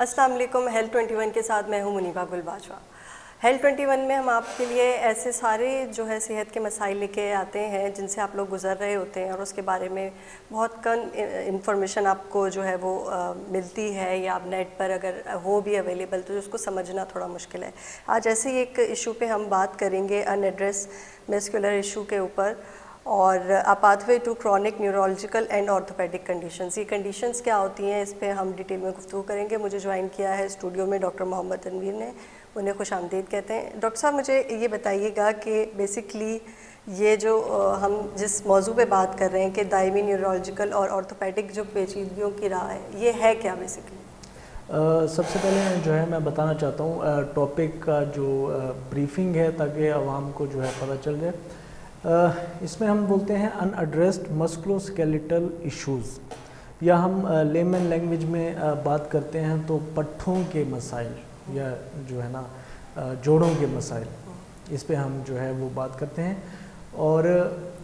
अस्सलाम वालेकुम। हेल्थ 21 के साथ मैं हूं मुनीबा गुल बाजवा। हेल्थ 21 में हम आपके लिए ऐसे सारे जो है सेहत के मसाइल लेके आते हैं जिनसे आप लोग गुजर रहे होते हैं और उसके बारे में बहुत कम इंफॉर्मेशन आपको जो है वो मिलती है या आप नेट पर अगर हो भी अवेलेबल तो उसको समझना थोड़ा मुश्किल है। आज ऐसे ही एक इशू पे हम बात करेंगे अनएड्रेस मस्कुलर इशू के ऊपर और a pathway to chronic neurological and orthopedic conditions. ये कंडीशंस क्या होती हैं इस पे हम डिटेल में गुफ्तगू करेंगे। मुझे ज्वाइन किया है स्टूडियो में डॉक्टर मोहम्मद तनवीर ने, उन्हें खुश आमदीद कहते हैं। डॉक्टर साहब मुझे ये बताइएगा कि बेसिकली ये जो हम जिस मौजू पे बात कर रहे हैं कि दायमी न्यूरोलॉजिकल और ऑर्थोपेडिक जो पेचीदगियों की राह है, ये है क्या बेसिकली? सबसे पहले जो है मैं बताना चाहता हूँ टॉपिक का जो ब्रीफिंग है ताकि आवाम को जो है पता चल जाए। इसमें हम बोलते हैं अनएड्रेस्ड मस्कुलोस्केलेटल इश्यूज़, या हम लेमन लैंग्वेज में बात करते हैं तो पट्ठों के मसाइल या जो है ना जोड़ों के मसाइल, इस पे हम जो है वो बात करते हैं। और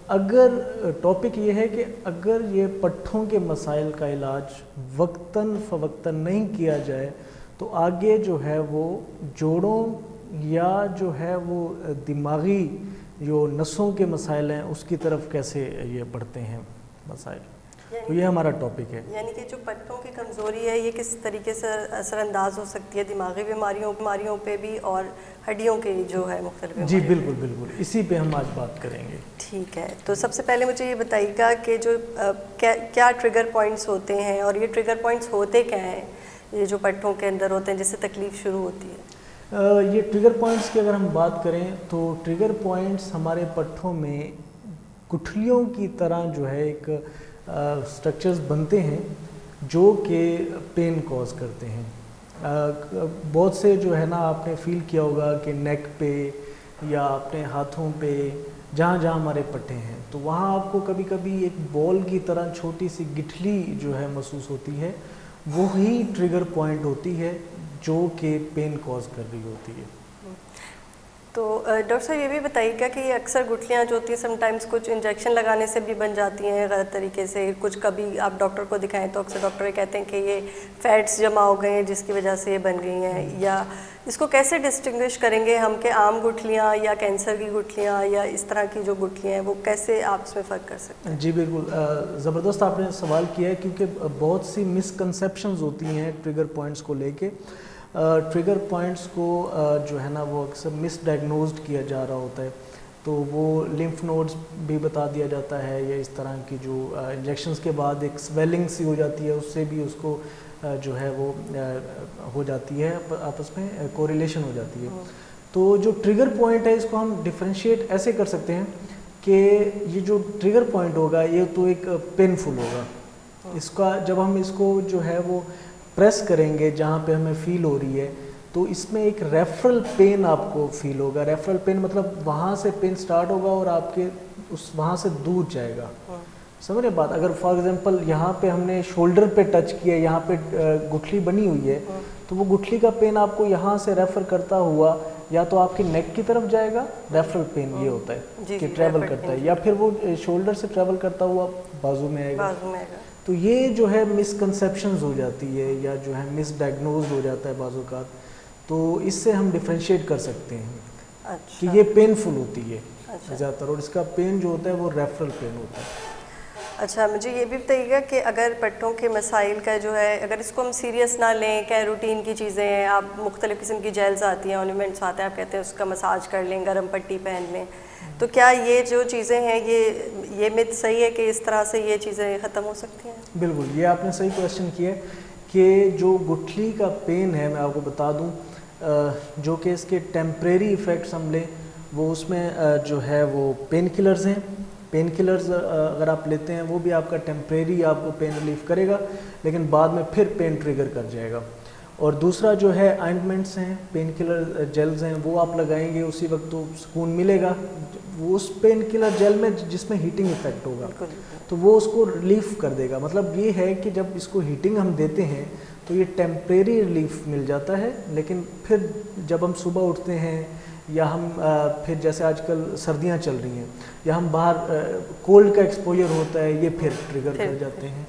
अगर टॉपिक ये है कि अगर ये पट्ठों के मसाइल का इलाज वक्तन फ़वक्तन नहीं किया जाए तो आगे जो है वो जोड़ों या जो है वो दिमागी जो नसों के मसाइल हैं उसकी तरफ कैसे ये बढ़ते हैं मसाइल, तो ये हमारा टॉपिक है। यानी कि जो पट्टों की कमज़ोरी है ये किस तरीके से असरअंदाज हो सकती है दिमागी बीमारियों पे भी और हड्डियों के जो है मुख्तलिफ? जी बिल्कुल बिल्कुल, इसी पे हम आज बात करेंगे। ठीक है, तो सबसे पहले मुझे ये बताइएगा कि जो क्या ट्रिगर पॉइंट्स होते हैं और ये ट्रिगर पॉइंट्स होते क्या हैं ये जो पट्टों के अंदर होते हैं जिससे तकलीफ़ शुरू होती है? ये ट्रिगर पॉइंट्स की अगर हम बात करें तो ट्रिगर पॉइंट्स हमारे पट्ठों में गुठलियों की तरह जो है एक स्ट्रक्चर्स बनते हैं जो कि पेन कॉज करते हैं। बहुत से जो है ना आपने फील किया होगा कि नेक पे या अपने हाथों पे जहाँ जहाँ हमारे पट्टे हैं तो वहाँ आपको कभी कभी एक बॉल की तरह छोटी सी गिठली जो है महसूस होती है, वो ही ट्रिगर पॉइंट होती है जो कि पेन कॉज कर रही होती है। तो डॉक्टर साहब ये भी बताइएगा कि ये अक्सर गुठलियाँ जो होती हैं समटाइम्स कुछ इंजेक्शन लगाने से भी बन जाती हैं गलत तरीके से, कुछ कभी आप डॉक्टर को दिखाएं तो अक्सर डॉक्टर ये कहते हैं कि ये फैट्स जमा हो गए हैं जिसकी वजह से ये बन गई हैं, या इसको कैसे डिस्टिंग्विश करेंगे हम कि आम गुठलियाँ या कैंसर की गुठलियाँ या इस तरह की जो गुठलियाँ हैं वो कैसे आप इसमें फ़र्क कर सकते हैं? जी बिल्कुल, ज़बरदस्त आपने सवाल किया है क्योंकि बहुत सी मिसकंसेप्शंस होती हैं ट्रिगर पॉइंट्स को लेके। ट्रिगर पॉइंट्स को जो है ना वो अक्सर मिसडायग्नोज्ड किया जा रहा होता है, तो वो लिम्फ नोड्स भी बता दिया जाता है या इस तरह की जो इंजेक्शंस के बाद एक स्वेलिंग सी हो जाती है उससे भी उसको जो है वो हो जाती है, आपस में कोरिलेशन हो जाती है। तो जो ट्रिगर पॉइंट है इसको हम डिफरेंशिएट ऐसे कर सकते हैं कि ये जो ट्रिगर पॉइंट होगा ये तो एक पेनफुल होगा, इसका जब हम इसको जो है वो प्रेस करेंगे जहाँ पे हमें फील हो रही है तो इसमें एक रेफरल पेन आपको फील होगा। रेफरल पेन मतलब वहाँ से पेन स्टार्ट होगा और आपके उस वहाँ से दूर जाएगा। समझ रहे बात? अगर फॉर एग्जांपल यहाँ पे हमने शोल्डर पे टच किया, यहाँ पे गुठली बनी हुई है तो वो गुठली का पेन आपको यहाँ से रेफर करता हुआ या तो आपके नेक की तरफ जाएगा, रेफरल पेन ये होता है कि ट्रेवल करता है, या फिर वो शोल्डर से ट्रेवल करता हुआ बाजू में आएगा। तो ये जो है मिसकंसेप्शंस हो जाती है या जो है मिसडायग्नोज हो जाता है बाजू का, तो इससे हम डिफरेंशिएट कर सकते हैं। अच्छा। कि ये पेनफुल होती है ज़्यादातर, और इसका पेन जो होता है वो रेफरल पेन होता है। अच्छा, मुझे ये भी बताइएगा कि अगर पट्टों के मसाइल का जो है अगर इसको हम सीरियस ना लें, क्या रूटीन की चीज़ें हैं, आप मुख्तलिफ़ किस्म की जेल्स आती हैं, ऑर्नामेंट्स आते हैं, आप कहते हैं उसका मसाज कर लें, गर्म पट्टी पहन लें, तो क्या ये जो चीज़ें हैं ये मिथ सही है कि इस तरह से ये चीज़ें ख़त्म हो सकती हैं? बिल्कुल, ये आपने सही क्वेश्चन किया है कि जो गुठली का पेन है मैं आपको बता दूं जो कि इसके टेम्परेरी इफ़ेक्ट्स हम लें वो उसमें जो है वो पेन किलर्स हैं। पेन किलर्स अगर आप लेते हैं वो भी आपका टेम्परेरी आपको पेन रिलीफ करेगा लेकिन बाद में फिर पेन ट्रिगर कर जाएगा। और दूसरा जो है ऑइंटमेंट्स हैं, पेन किलर जेल्स हैं, वो आप लगाएंगे उसी वक्त तो सुकून मिलेगा। वो उस पेन किलर जेल में जिसमें हीटिंग इफेक्ट होगा तो वो उसको रिलीफ कर देगा। मतलब ये है कि जब इसको हीटिंग हम देते हैं तो ये टेम्परेरी रिलीफ मिल जाता है, लेकिन फिर जब हम सुबह उठते हैं या हम फिर जैसे आजकल सर्दियां चल रही हैं या हम बाहर कोल्ड का एक्सपोजर होता है ये फिर ट्रिगर कर जाते हैं।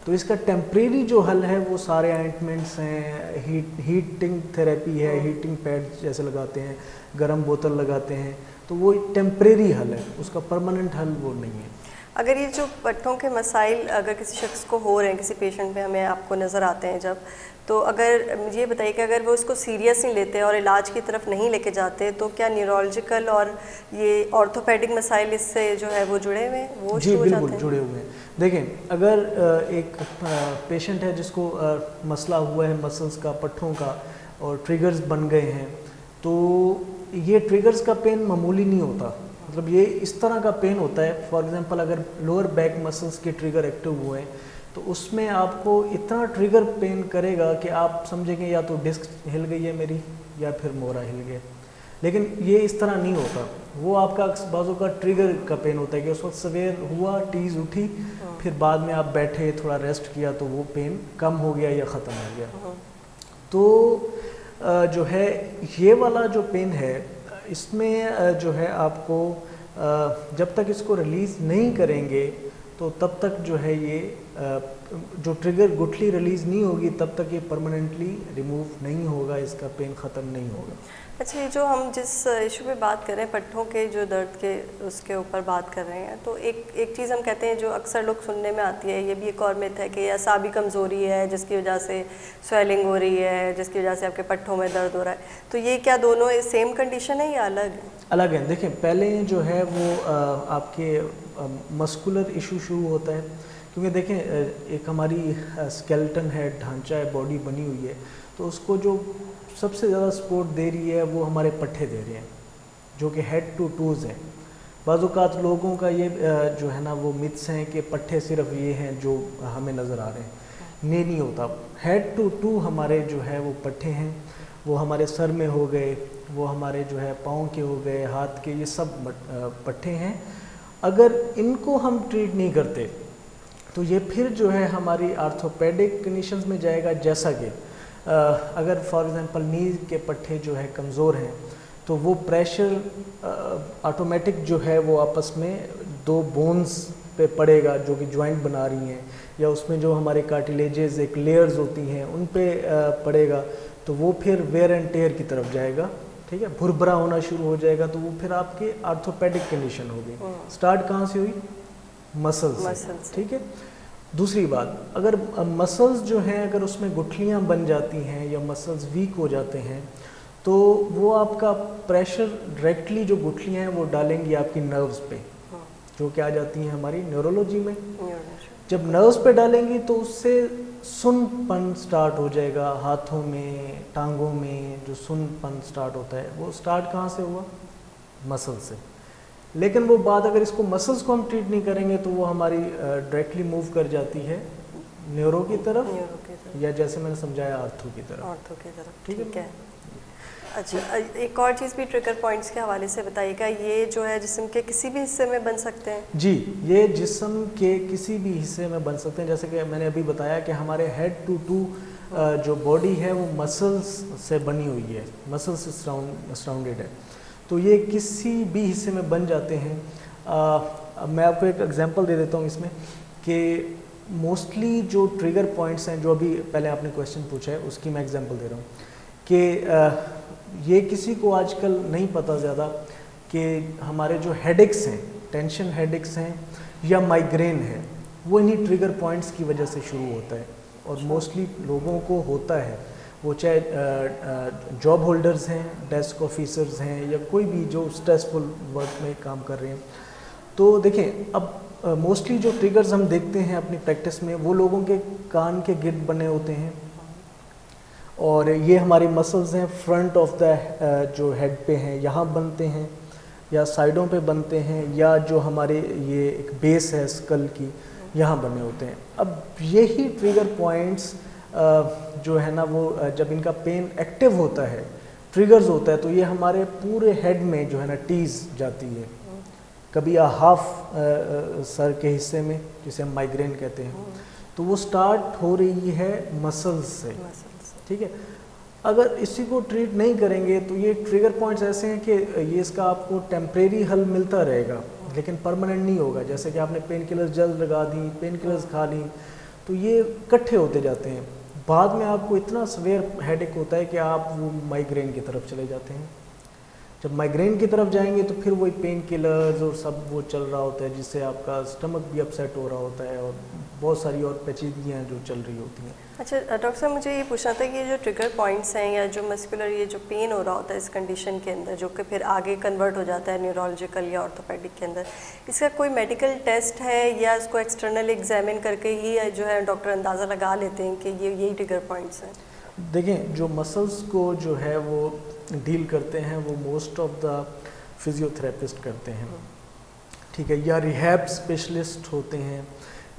तो इसका टेम्परेरी जो हल है वो सारे ऑइंटमेंट्स हैं, हीटिंग थेरेपी है, हीटिंग पैड जैसे लगाते हैं, गर्म बोतल लगाते हैं, तो वो टेम्परेरी हल है, उसका परमानेंट हल वो नहीं है। अगर ये जो पट्टों के मसाइल अगर किसी शख्स को हो रहे हैं, किसी पेशेंट में हमें आपको नज़र आते हैं जब, तो अगर मुझे ये बताइए कि अगर वो उसको सीरियस नहीं लेते और इलाज की तरफ नहीं लेके जाते, तो क्या न्यूरोलॉजिकल और ये ऑर्थोपेडिक मसाइल इससे जो है वो जुड़े हुए हैं, वो जी बिल्कुल जुड़े हुए हैं। देखें, अगर एक पेशेंट है जिसको मसला हुआ है मसल्स का, पट्ठों का, और ट्रिगर्स बन गए हैं, तो ये ट्रिगर्स का पेन मामूली नहीं होता, मतलब ये इस तरह का पेन होता है। फॉर एग्जांपल अगर लोअर बैक मसल्स के ट्रिगर एक्टिव हुए हैं तो उसमें आपको इतना ट्रिगर पेन करेगा कि आप समझेंगे या तो डिस्क हिल गई है मेरी या फिर मोरा हिल गया। लेकिन ये इस तरह नहीं होता, वो आपका बाजू का ट्रिगर का पेन होता है कि उस वक्त सवेर हुआ, टीज उठी, फिर बाद में आप बैठे थोड़ा रेस्ट किया तो वो पेन कम हो गया या ख़त्म हो गया। तो जो है ये वाला जो पेन है, इसमें जो है आपको जब तक इसको रिलीज़ नहीं करेंगे तो तब तक जो है ये जो ट्रिगर गुठली रिलीज़ नहीं होगी तब तक ये परमानेंटली रिमूव नहीं होगा, इसका पेन ख़त्म नहीं होगा। अच्छा, ये जो हम जिस इशू पे बात कर रहे हैं, पट्ठों के जो दर्द के उसके ऊपर बात कर रहे हैं, तो एक चीज़ हम कहते हैं जो अक्सर लोग सुनने में आती है, ये भी एक और मिथ है कि असाबी कमज़ोरी है जिसकी वजह से स्वेलिंग हो रही है, जिसकी वजह से आपके पट्ठों में दर्द हो रहा है, तो ये क्या दोनों सेम कंडीशन है या अलग है? अलग है। देखें, पहले जो है वो आपके मस्कुलर इशू शुरू होता है, क्योंकि देखें एक हमारी स्केलेटन है, ढांचा है, बॉडी बनी हुई है, तो उसको जो सबसे ज़्यादा सपोर्ट दे रही है वो हमारे पट्ठे दे रहे हैं, जो कि हेड टू टूज़ हैं। बाज़-औक़ात लोगों का ये जो है ना वो मिथ्स हैं कि पट्ठे सिर्फ ये हैं जो हमें नज़र आ रहे हैं, नहीं होता। हेड टू टू हमारे जो है वो पट्ठे हैं, वो हमारे सर में हो गए, वो हमारे जो है पाँव के हो गए, हाथ के, ये सब पट्ठे हैं। अगर इनको हम ट्रीट नहीं करते तो ये फिर जो है हमारी आर्थोपेडिक कंडीशंस में जाएगा, जैसा कि अगर फॉर एग्जांपल नी के पट्ठे जो है कमज़ोर हैं तो वो प्रेशर ऑटोमेटिक जो है वो आपस में दो बोन्स पे पड़ेगा जो कि जॉइंट बना रही हैं, या उसमें जो हमारे कार्टिलेजेस एक लेयर्स होती हैं उन पे पड़ेगा, तो वो फिर वेयर एंड टेयर की तरफ जाएगा, ठीक है, भुरभुरा होना शुरू हो जाएगा, तो वो फिर आपकी आर्थोपेडिक कंडीशन होगी। स्टार्ट कहाँ से हुई? मसल्स से, ठीक है। दूसरी बात, अगर मसल्स जो हैं अगर उसमें गुठलियाँ बन जाती हैं या मसल्स वीक हो जाते हैं तो वो आपका प्रेशर डायरेक्टली जो गुठलियाँ हैं वो डालेंगी आपकी नर्व्स पे, जो कि आ जाती हैं हमारी न्यूरोलॉजी में। जब नर्व्स पे डालेंगी तो उससे सुन्नपन स्टार्ट हो जाएगा, हाथों में, टांगों में जो सुन्नपन स्टार्ट होता है वो स्टार्ट कहाँ से हुआ? मसल से। लेकिन वो बात अगर इसको मसल्स को हम ट्रीट नहीं करेंगे तो वो हमारी डायरेक्टली मूव कर जाती है न्यूरो की तरफ, या जैसे मैंने समझाया आर्थो की तरफ, ठीक है। अच्छा, एक और चीज़ भी ट्रिगर पॉइंट्स के हवाले से बताइएगा, ये जो है जिस्म के किसी भी हिस्से में बन सकते हैं? जी, ये जिस्म के किसी भी हिस्से में बन सकते हैं, जैसे कि मैंने अभी बताया कि हमारे हेड टू टू जो बॉडी है वो मसल्स से बनी हुई है, मसल्स से सराउंडेड है, तो ये किसी भी हिस्से में बन जाते हैं। मैं आपको एक एग्जांपल दे देता हूँ इसमें कि मोस्टली जो ट्रिगर पॉइंट्स हैं, जो अभी पहले आपने क्वेश्चन पूछा है उसकी मैं एग्जांपल दे रहा हूँ कि ये किसी को आजकल नहीं पता ज़्यादा कि हमारे जो हेडेक्स हैं, टेंशन हेडेक्स हैं या माइग्रेन है, वो इन्हीं ट्रिगर पॉइंट्स की वजह से शुरू होता है, और मोस्टली लोगों को होता है, वो चाहे जॉब होल्डर्स हैं, डेस्क ऑफिसर्स हैं, या कोई भी जो स्ट्रेसफुल वर्क में काम कर रहे हैं। तो देखें, अब मोस्टली जो ट्रिगर्स हम देखते हैं अपनी प्रैक्टिस में वो लोगों के कान के गिर्द बने होते हैं, और ये हमारी मसल्स हैं फ्रंट ऑफ द जो हेड पे हैं यहाँ बनते हैं, या साइडों पे बनते हैं, या जो हमारे ये एक बेस है स्कल की यहाँ बने होते हैं। अब यही ट्रिगर पॉइंट्स जो है ना वो जब इनका पेन एक्टिव होता है, ट्रिगर्स होता है, तो ये हमारे पूरे हेड में जो है ना टीज जाती है, कभी हाफ सर के हिस्से में जिसे हम माइग्रेन कहते हैं, तो वो स्टार्ट हो रही है मसल्स से, ठीक है। अगर इसी को ट्रीट नहीं करेंगे तो ये ट्रिगर पॉइंट्स ऐसे हैं कि ये इसका आपको टेम्परेरी हल मिलता रहेगा लेकिन परमानेंट नहीं होगा। जैसे कि आपने पेन किलर्स जल्द लगा दी, पेन किलर्स खा ली, तो ये इकट्ठे होते जाते हैं, बाद में आपको इतना सवेयर हेडेक होता है कि आप वो माइग्रेन की तरफ चले जाते हैं। जब माइग्रेन की तरफ जाएंगे तो फिर वही पेन किलर्स और सब वो चल रहा होता है, जिससे आपका स्टमक भी अपसेट हो रहा होता है और बहुत सारी और पेचीदगियाँ जो चल रही होती हैं। अच्छा डॉक्टर साहब, मुझे ये पूछना था कि ये जो ट्रिगर पॉइंट्स हैं या जो मस्कुलर ये जो पेन हो रहा होता है इस कंडीशन के अंदर, जो कि फिर आगे कन्वर्ट हो जाता है न्यूरोलॉजिकल या ऑर्थोपेडिक के अंदर, इसका कोई मेडिकल टेस्ट है या इसको एक्सटर्नल एग्जामिन करके ही जो है डॉक्टर अंदाज़ा लगा लेते हैं कि ये यही ट्रिगर पॉइंट्स हैं? देखें, जो मसल्स को जो है वो डील करते हैं वो मोस्ट ऑफ द फिजियोथेरेपिस्ट करते हैं, ठीक है, या रिहैब स्पेशलिस्ट होते हैं,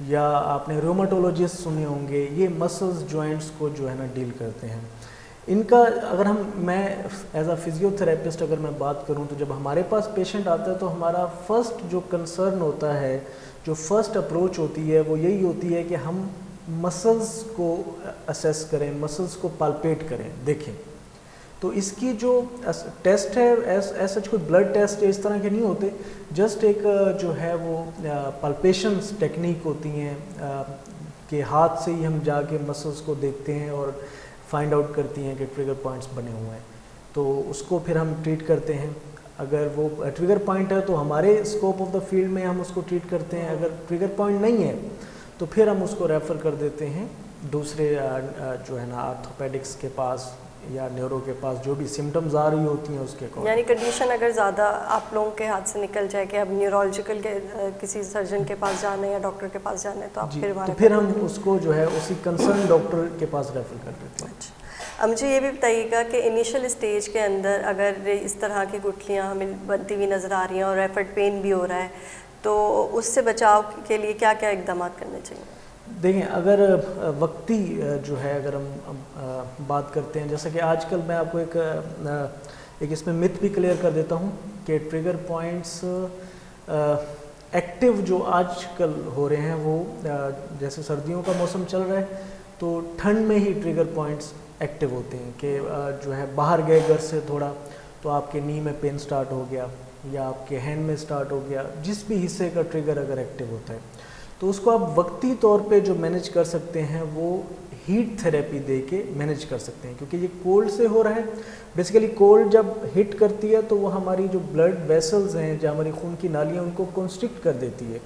या आपने रोमाटोलॉजिस्ट सुने होंगे, ये मसल्स जॉइंट्स को जो है ना डील करते हैं। इनका अगर मैं एज अ फिजियोथेरेपिस्ट अगर मैं बात करूं तो जब हमारे पास पेशेंट आता है तो हमारा फर्स्ट जो कंसर्न होता है, जो फर्स्ट अप्रोच होती है वो यही होती है कि हम मसल्स को असेस करें, मसल्स को पाल्पेट करें, देखें। तो इसकी जो टेस्ट है ऐसा कोई ब्लड टेस्ट इस तरह के नहीं होते, जस्ट एक जो है वो पल्पेशंस टेक्निक होती हैं कि हाथ से ही हम जाके मसल्स को देखते हैं और फाइंड आउट करती हैं कि ट्रिगर पॉइंट्स बने हुए हैं, तो उसको फिर हम ट्रीट करते हैं। अगर वो ट्रिगर पॉइंट है तो हमारे स्कोप ऑफ द फील्ड में हम उसको ट्रीट करते हैं, अगर ट्रिगर पॉइंट नहीं है तो फिर हम उसको रेफ़र कर देते हैं दूसरे जो है ना ऑर्थोपेडिक्स के पास या न्यूरो के पास, जो भी सिम्टम्स आ रही होती हैं उसके अकॉर्डिंग। यानी कंडीशन अगर ज़्यादा आप लोगों के हाथ से निकल जाए कि अब न्यूरोलॉजिकल के किसी सर्जन के पास जाना है या डॉक्टर के पास जाना है तो आप फिर तो फिर हम उसको जो है उसी कंसर्न डॉक्टर के पास रेफर कर देते हैं। अच्छा, अब मुझे ये भी बताइएगा कि इनिशियल स्टेज के अंदर अगर इस तरह की गुठलियाँ हमें बनती हुई नज़र आ रही हैं और रेफर्ड पेन भी हो रहा है, तो उससे बचाव के लिए क्या क्या इकदाम करने चाहिए? देखें, अगर वक्ती जो है अगर हम बात करते हैं, जैसा कि आजकल मैं आपको एक इसमें मिथ भी क्लियर कर देता हूँ कि ट्रिगर पॉइंट्स एक्टिव जो आजकल हो रहे हैं वो जैसे सर्दियों का मौसम चल रहा है तो ठंड में ही ट्रिगर पॉइंट्स एक्टिव होते हैं कि जो है बाहर गए घर से थोड़ा तो आपके नी में पेन स्टार्ट हो गया या आपके हैंड में स्टार्ट हो गया, जिस भी हिस्से का ट्रिगर अगर एक्टिव होता है तो उसको आप वक्ती तौर पे जो मैनेज कर सकते हैं वो हीट थेरेपी दे के मैनेज कर सकते हैं, क्योंकि ये कोल्ड से हो रहा है। बेसिकली कोल्ड जब हिट करती है तो वो हमारी जो ब्लड वेसल्स हैं, जो हमारी खून की नालियाँ, उनको कॉन्स्ट्रिक्ट कर देती है,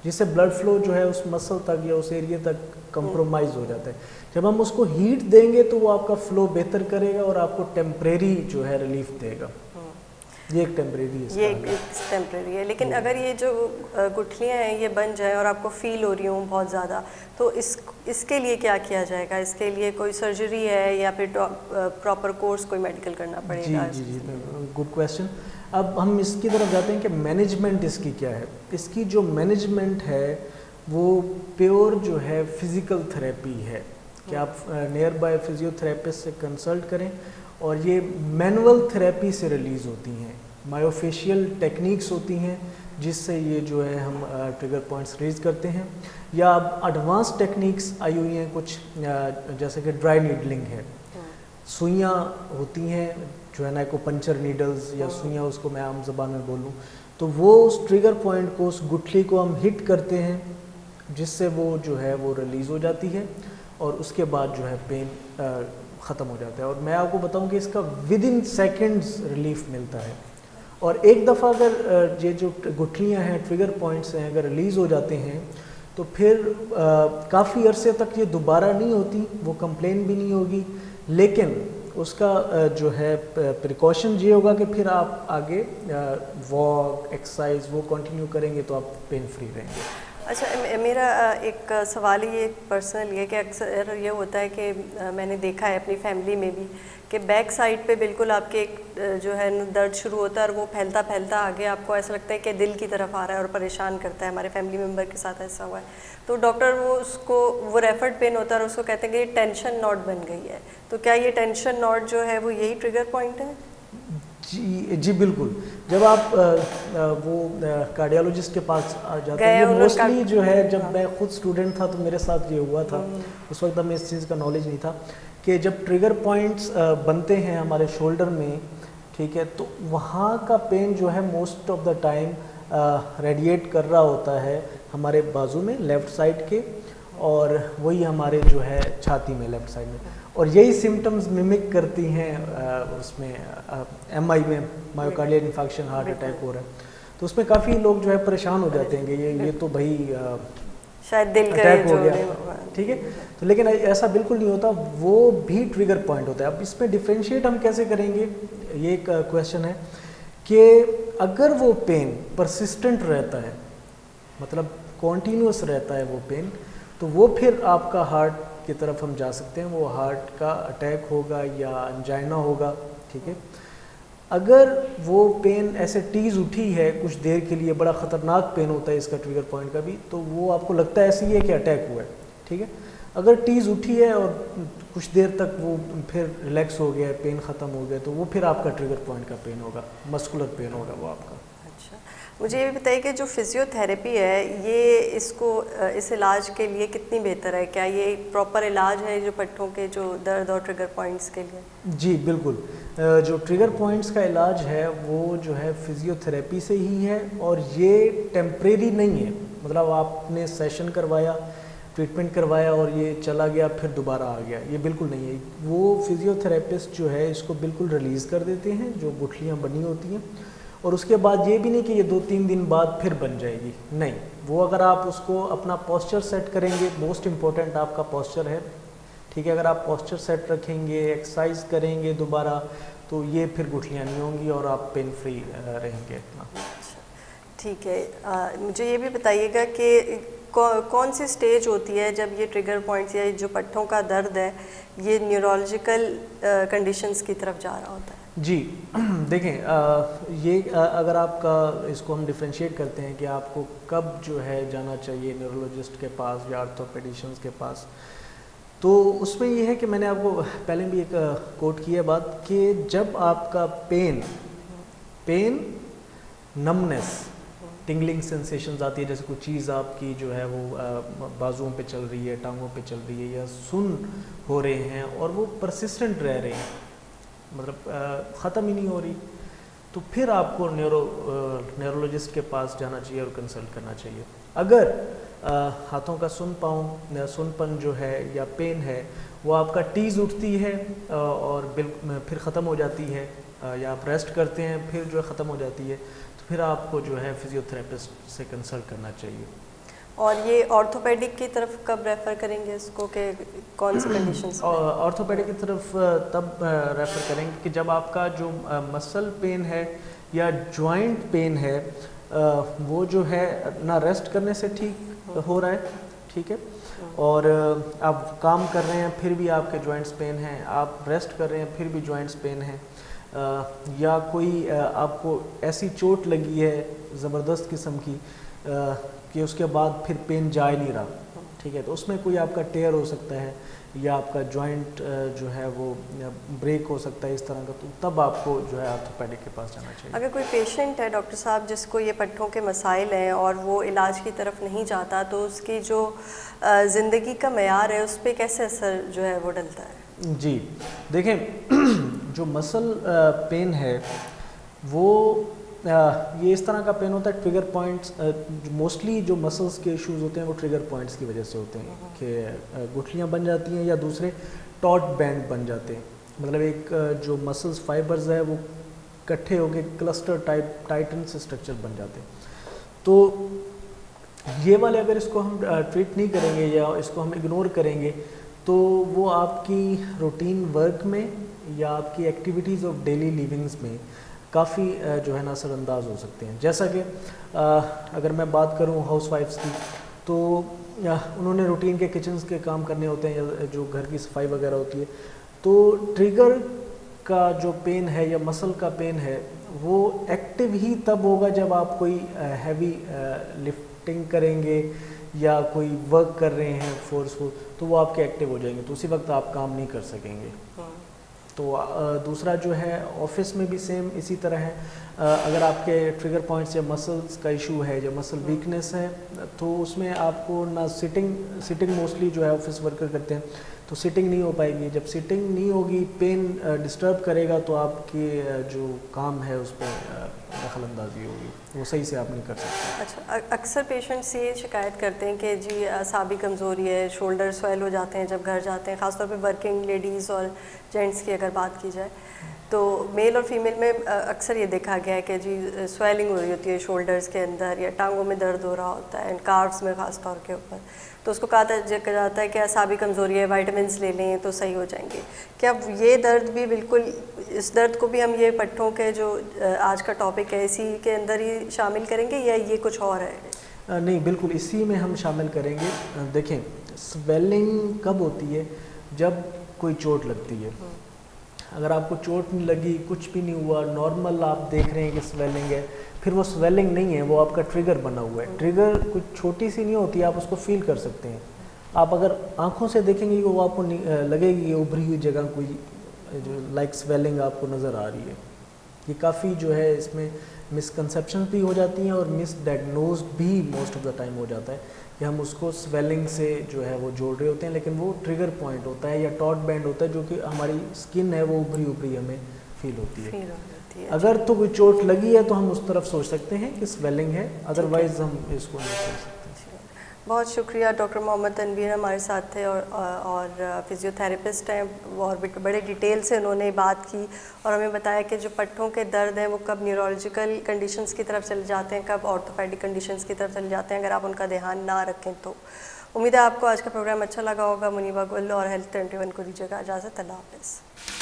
जिससे ब्लड फ्लो जो है उस मसल तक या उस एरिया तक कंप्रोमाइज़ हो जाता है। जब हम उसको हीट देंगे तो वो आपका फ्लो बेहतर करेगा और आपको टेम्परेरी जो है रिलीफ देगा। ये एक टेम्परेरी है, ये एक टेम्परेरी है। लेकिन अगर ये जो गुठलियाँ हैं ये बन जाए और आपको फील हो रही हूँ बहुत ज़्यादा, तो इसके लिए क्या किया जाएगा? इसके लिए कोई सर्जरी है या फिर प्रॉपर कोर्स कोई मेडिकल करना पड़ेगा? जी, गुड क्वेश्चन। अब हम इसकी तरफ जाते हैं कि मैनेजमेंट इसकी क्या है। इसकी जो मैनेजमेंट है वो प्योर जो है फिज़िकल थेरेपी है कि आप नियर बाय फिजियोथेरेपिस्ट से कंसल्ट करें, और ये मैनुअल थेरेपी से रिलीज़ होती हैं, मायोफेशियल टेक्निक्स होती हैं जिससे ये जो है हम ट्रिगर पॉइंट्स रिलीज करते हैं, या अब एडवांस टेक्निक्स आई हुई हैं कुछ, जैसे कि ड्राई नीडलिंग है, सुइयाँ होती हैं जो है ना एक्यूपंक्चर नीडल्स या सुइयाँ, उसको मैं आम ज़बान में बोलूँ तो वो उस ट्रिगर पॉइंट को, उस गुठली को हम हिट करते हैं जिससे वो जो है वो रिलीज़ हो जाती है और उसके बाद जो है पेन ख़त्म हो जाता है। और मैं आपको बताऊं कि इसका विद इन सेकेंड्स रिलीफ मिलता है, और एक दफ़ा अगर ये जो गुठलियाँ हैं, ट्रिगर पॉइंट्स हैं, अगर रिलीज़ हो जाते हैं तो फिर काफ़ी अरसे तक ये दोबारा नहीं होती, वो कंप्लेन भी नहीं होगी, लेकिन उसका जो है प्रिकॉशन ये होगा कि फिर आप आगे वॉक, एक्सरसाइज वो कंटिन्यू करेंगे तो आप पेन फ्री रहेंगे। अच्छा, मेरा एक सवाल ये पर्सनल है कि अक्सर ये होता है कि मैंने देखा है अपनी फैमिली में भी कि बैक साइड पे बिल्कुल आपके एक जो है दर्द शुरू होता है और वो फैलता फैलता आगे आपको ऐसा लगता है कि दिल की तरफ आ रहा है और परेशान करता है। हमारे फैमिली मेम्बर के साथ ऐसा हुआ है, तो डॉक्टर वो रेफर्ड पेन होता है और उसको कहते हैं कि ये टेंशन नॉड बन गई है। तो क्या ये टेंशन नॉड जो है वो यही ट्रिगर पॉइंट है? जी बिल्कुल। जब आप वो कार्डियोलॉजिस्ट के पास जाते हैं, मोस्टली जो है, जब मैं खुद स्टूडेंट था तो मेरे साथ ये हुआ था, उस वक्त हमें इस चीज़ का नॉलेज नहीं था कि जब ट्रिगर पॉइंट्स बनते हैं हमारे शोल्डर में, ठीक है, तो वहाँ का पेन जो है most of the time radiate कर रहा होता है हमारे बाजू में लेफ़्ट साइड के, और वही हमारे जो है छाती में लेफ्ट साइड में, और यही सिम्टम्स मिमिक करती हैं उसमें एमआई में मायोकार्डियल इन्फेक्शन, हार्ट अटैक हो रहा है। तो उसमें काफ़ी लोग जो है परेशान हो जाते हैं कि ये तो भाई शायद दिल का अटैक हो गया, ठीक है। तो लेकिन ऐसा बिल्कुल नहीं होता, वो भी ट्रिगर पॉइंट होता है। अब इसमें डिफ्रेंशिएट हम कैसे करेंगे, ये एक क्वेश्चन है कि अगर वो पेन परसिस्टेंट रहता है, मतलब कॉन्टीन्यूस रहता है वो पेन, तो वो फिर आपका हार्ट की तरफ हम जा सकते हैं, वो हार्ट का अटैक होगा या अंजाइना होगा, ठीक है। अगर वो पेन ऐसे टीज़ उठी है कुछ देर के लिए, बड़ा ख़तरनाक पेन होता है इसका ट्रिगर पॉइंट का भी, तो वो आपको लगता है ऐसे ही है कि अटैक हुआ है, ठीक है। अगर टीज़ उठी है और कुछ देर तक वो फिर रिलैक्स हो गया, पेन ख़त्म हो गया, तो वो फिर आपका ट्रिगर पॉइंट का पेन होगा, मस्कुलर पेन होगा वो आपका। अच्छा, मुझे ये भी बताइए कि जो फिजियोथेरेपी है ये इसको इस इलाज के लिए कितनी बेहतर है? क्या ये प्रॉपर इलाज है जो पट्टों के जो दर्द और ट्रिगर पॉइंट्स के लिए? जी बिल्कुल, जो ट्रिगर पॉइंट्स का इलाज है वो जो है फिजियोथेरेपी से ही है, और ये टेम्परेरी नहीं है, मतलब आपने सेशन करवाया, ट्रीटमेंट करवाया और ये चला गया फिर दोबारा आ गया, ये बिल्कुल नहीं है। वो फिजियोथेरेपिस्ट जो है इसको बिल्कुल रिलीज़ कर देते हैं जो गुठलियाँ बनी होती हैं, और उसके बाद ये भी नहीं कि ये 2-3 दिन बाद फिर बन जाएगी, नहीं। वो अगर आप उसको अपना पोस्चर सेट करेंगे, मोस्ट इम्पॉर्टेंट आपका पोस्चर है, ठीक है। अगर आप पोस्चर सेट रखेंगे, एक्सरसाइज करेंगे दोबारा, तो ये फिर गुठलियाँ नहीं होंगी और आप पेन फ्री रहेंगे इतना। ठीक है, मुझे ये भी बताइएगा कि कौन सी स्टेज होती है जब ये ट्रिगर पॉइंट्स या जो पट्टों का दर्द है ये न्यूरोलॉजिकल कंडीशंस की तरफ जा रहा होता है? जी देखें, ये अगर आपका इसको हम डिफ्रेंशिएट करते हैं कि आपको कब जो है जाना चाहिए न्यूरोलॉजिस्ट के पास या ऑर्थोपेडिशियंस के पास, तो उसमें ये है कि मैंने आपको पहले भी एक कोट किया बात कि जब आपका पेन नमनेस, टिंगलिंग सेंसेशंस आती है, जैसे कोई चीज़ आपकी जो है वो बाजुओं पे चल रही है, टांगों पे चल रही है, या सुन हो रहे हैं और वो परसिस्टेंट रह रहे हैं, मतलब ख़त्म ही नहीं हो रही, तो फिर आपको न्यूरोलॉजिस्ट के पास जाना चाहिए और कंसल्ट करना चाहिए। अगर हाथों का सुनपन जो है या पेन है वो आपका टीज़ उठती है और फिर ख़त्म हो जाती है, या आप रेस्ट करते हैं फिर जो है ख़त्म हो जाती है, तो फिर आपको जो है फिजियोथेरेपिस्ट से कंसल्ट करना चाहिए। और ये ऑर्थोपेडिक की तरफ कब रेफ़र करेंगे इसको, कि कौन सी कंडीशंस? ऑर्थोपेडिक की तरफ तब रेफ़र करेंगे कि जब आपका जो मसल पेन है या जॉइंट पेन है वो जो है ना रेस्ट करने से ठीक हो रहा है, ठीक है, और आप काम कर रहे हैं फिर भी आपके जॉइंट्स पेन हैं, आप रेस्ट कर रहे हैं फिर भी जॉइंट्स पेन हैं, या कोई आपको ऐसी चोट लगी है ज़बरदस्त किस्म की कि उसके बाद फिर पेन जा ही नहीं रहा, ठीक है, तो उसमें कोई आपका टेयर हो सकता है या आपका जॉइंट जो है वो ब्रेक हो सकता है इस तरह का, तो तब आपको जो है ऑर्थोपेडिक के पास जाना चाहिए। अगर कोई पेशेंट है डॉक्टर साहब जिसको ये पट्टों के मसाइल हैं और वो इलाज की तरफ नहीं जाता, तो उसकी जो ज़िंदगी का मेयार है उस पर कैसे असर जो है वो डलता है? जी देखें, जो मसल पेन है वो ये इस तरह का पेन होता है, ट्रिगर पॉइंट्स मोस्टली जो मसल्स के इश्यूज होते हैं वो ट्रिगर पॉइंट्स की वजह से होते हैं कि गुठलियाँ बन जाती हैं या दूसरे टॉट बैंड बन जाते हैं, मतलब एक जो मसल्स फाइबर्स है वो इकट्ठे होकर क्लस्टर टाइप टाइटन से स्ट्रक्चर बन जाते हैं। तो ये वाले अगर इसको हम ट्रीट नहीं करेंगे या इसको हम इग्नोर करेंगे तो वो आपकी रूटीन वर्क में या आपकी एक्टिविटीज़ ऑफ डेली लिविंग्स में काफ़ी जो है ना असरअंदाज हो सकते हैं। जैसा कि अगर मैं बात करूं हाउसवाइफ्स की, तो उन्होंने रूटीन के किचन्स के काम करने होते हैं या जो घर की सफाई वगैरह होती है, तो ट्रिगर का जो पेन है या मसल का पेन है वो एक्टिव ही तब होगा जब आप कोई हैवी लिफ्टिंग करेंगे या कोई वर्क कर रहे हैं फोर्सफुल, तो वो आपके एक्टिव हो जाएंगे, तो उसी वक्त आप काम नहीं कर सकेंगे। तो दूसरा जो है ऑफिस में भी सेम इसी तरह है, अगर आपके ट्रिगर पॉइंट्स या मसल्स का इशू है या मसल वीकनेस है तो उसमें आपको ना सिटिंग मोस्टली जो है ऑफिस वर्कर करते हैं, तो सिटिंग नहीं हो पाएगी। जब सिटिंग नहीं होगी, पेन डिस्टर्ब करेगा, तो आपके जो काम है उस पर दखल अंदाजी होगी, वो सही से आप नहीं कर सकते। अच्छा, अक्सर पेशेंट्स ये शिकायत करते हैं कि जी असाबी कमज़ोरी है, शोल्डर स्वेल हो जाते हैं जब घर जाते हैं, ख़ासतौर पे वर्किंग लेडीज़ और जेंट्स की अगर बात की जाए तो मेल और फीमेल में अक्सर ये देखा गया है कि जी स्वेलिंग हो रही होती है शोल्डर्स के अंदर या टांगों में दर्द हो रहा होता है, एंड कार्व्स में ख़ास तौर के ऊपर, तो उसको कहा जाता है कि असाबी कमज़ोरी है, वाइटामिन्स ले लें तो सही हो जाएंगे। क्या ये दर्द भी बिल्कुल, इस दर्द को भी हम ये पट्टों के जो आज का टॉपिक है इसी के अंदर ही शामिल करेंगे या ये कुछ और है? नहीं, बिल्कुल इसी में हम शामिल करेंगे। देखें, स्वेलिंग कब होती है? जब कोई चोट लगती है। अगर आपको चोट नहीं लगी, कुछ भी नहीं हुआ, नॉर्मल आप देख रहे हैं कि स्वेलिंग है, फिर वो स्वेलिंग नहीं है, वो आपका ट्रिगर बना हुआ है। ट्रिगर कुछ छोटी सी नहीं होती, आप उसको फील कर सकते हैं। आप अगर आंखों से देखेंगे वो आपको लगेगी कि उभरी हुई जगह कोई जो लाइक स्वेलिंग आपको नज़र आ रही है। ये काफ़ी जो है इसमें मिसकंसेप्शन भी हो जाती हैं और मिसडायग्नोज भी मोस्ट ऑफ द टाइम हो जाता है कि हम उसको स्वेलिंग से जो है वो जोड़ रहे होते हैं, लेकिन वो ट्रिगर पॉइंट होता है या टॉट बैंड होता है जो कि हमारी स्किन है वो उभरी उभरी हमें फील होती है। अगर तो कोई चोट लगी है तो हम उस तरफ सोच सकते हैं कि स्वेलिंग है, अदरवाइज हम इसको नहीं सोच सकते। बहुत शुक्रिया। डॉक्टर मोहम्मद तनवीर हमारे साथ थे और फिजियोथेरेपिस्ट हैं और बड़े डिटेल से उन्होंने बात की और हमें बताया कि जो पट्टों के दर्द हैं वो कब न्यूरोलॉजिकल कंडीशंस की तरफ चले जाते हैं, कब ऑर्थोपेडिक कंडीशंस की तरफ चले जाते हैं अगर आप उनका ध्यान ना रखें तो। उम्मीद है आपको आज का प्रोग्राम अच्छा लगा होगा। मुनीबा गुल और हेल्थ 21 को दीजिएगा इजाज़त। अल्लाह हाफ़िज़।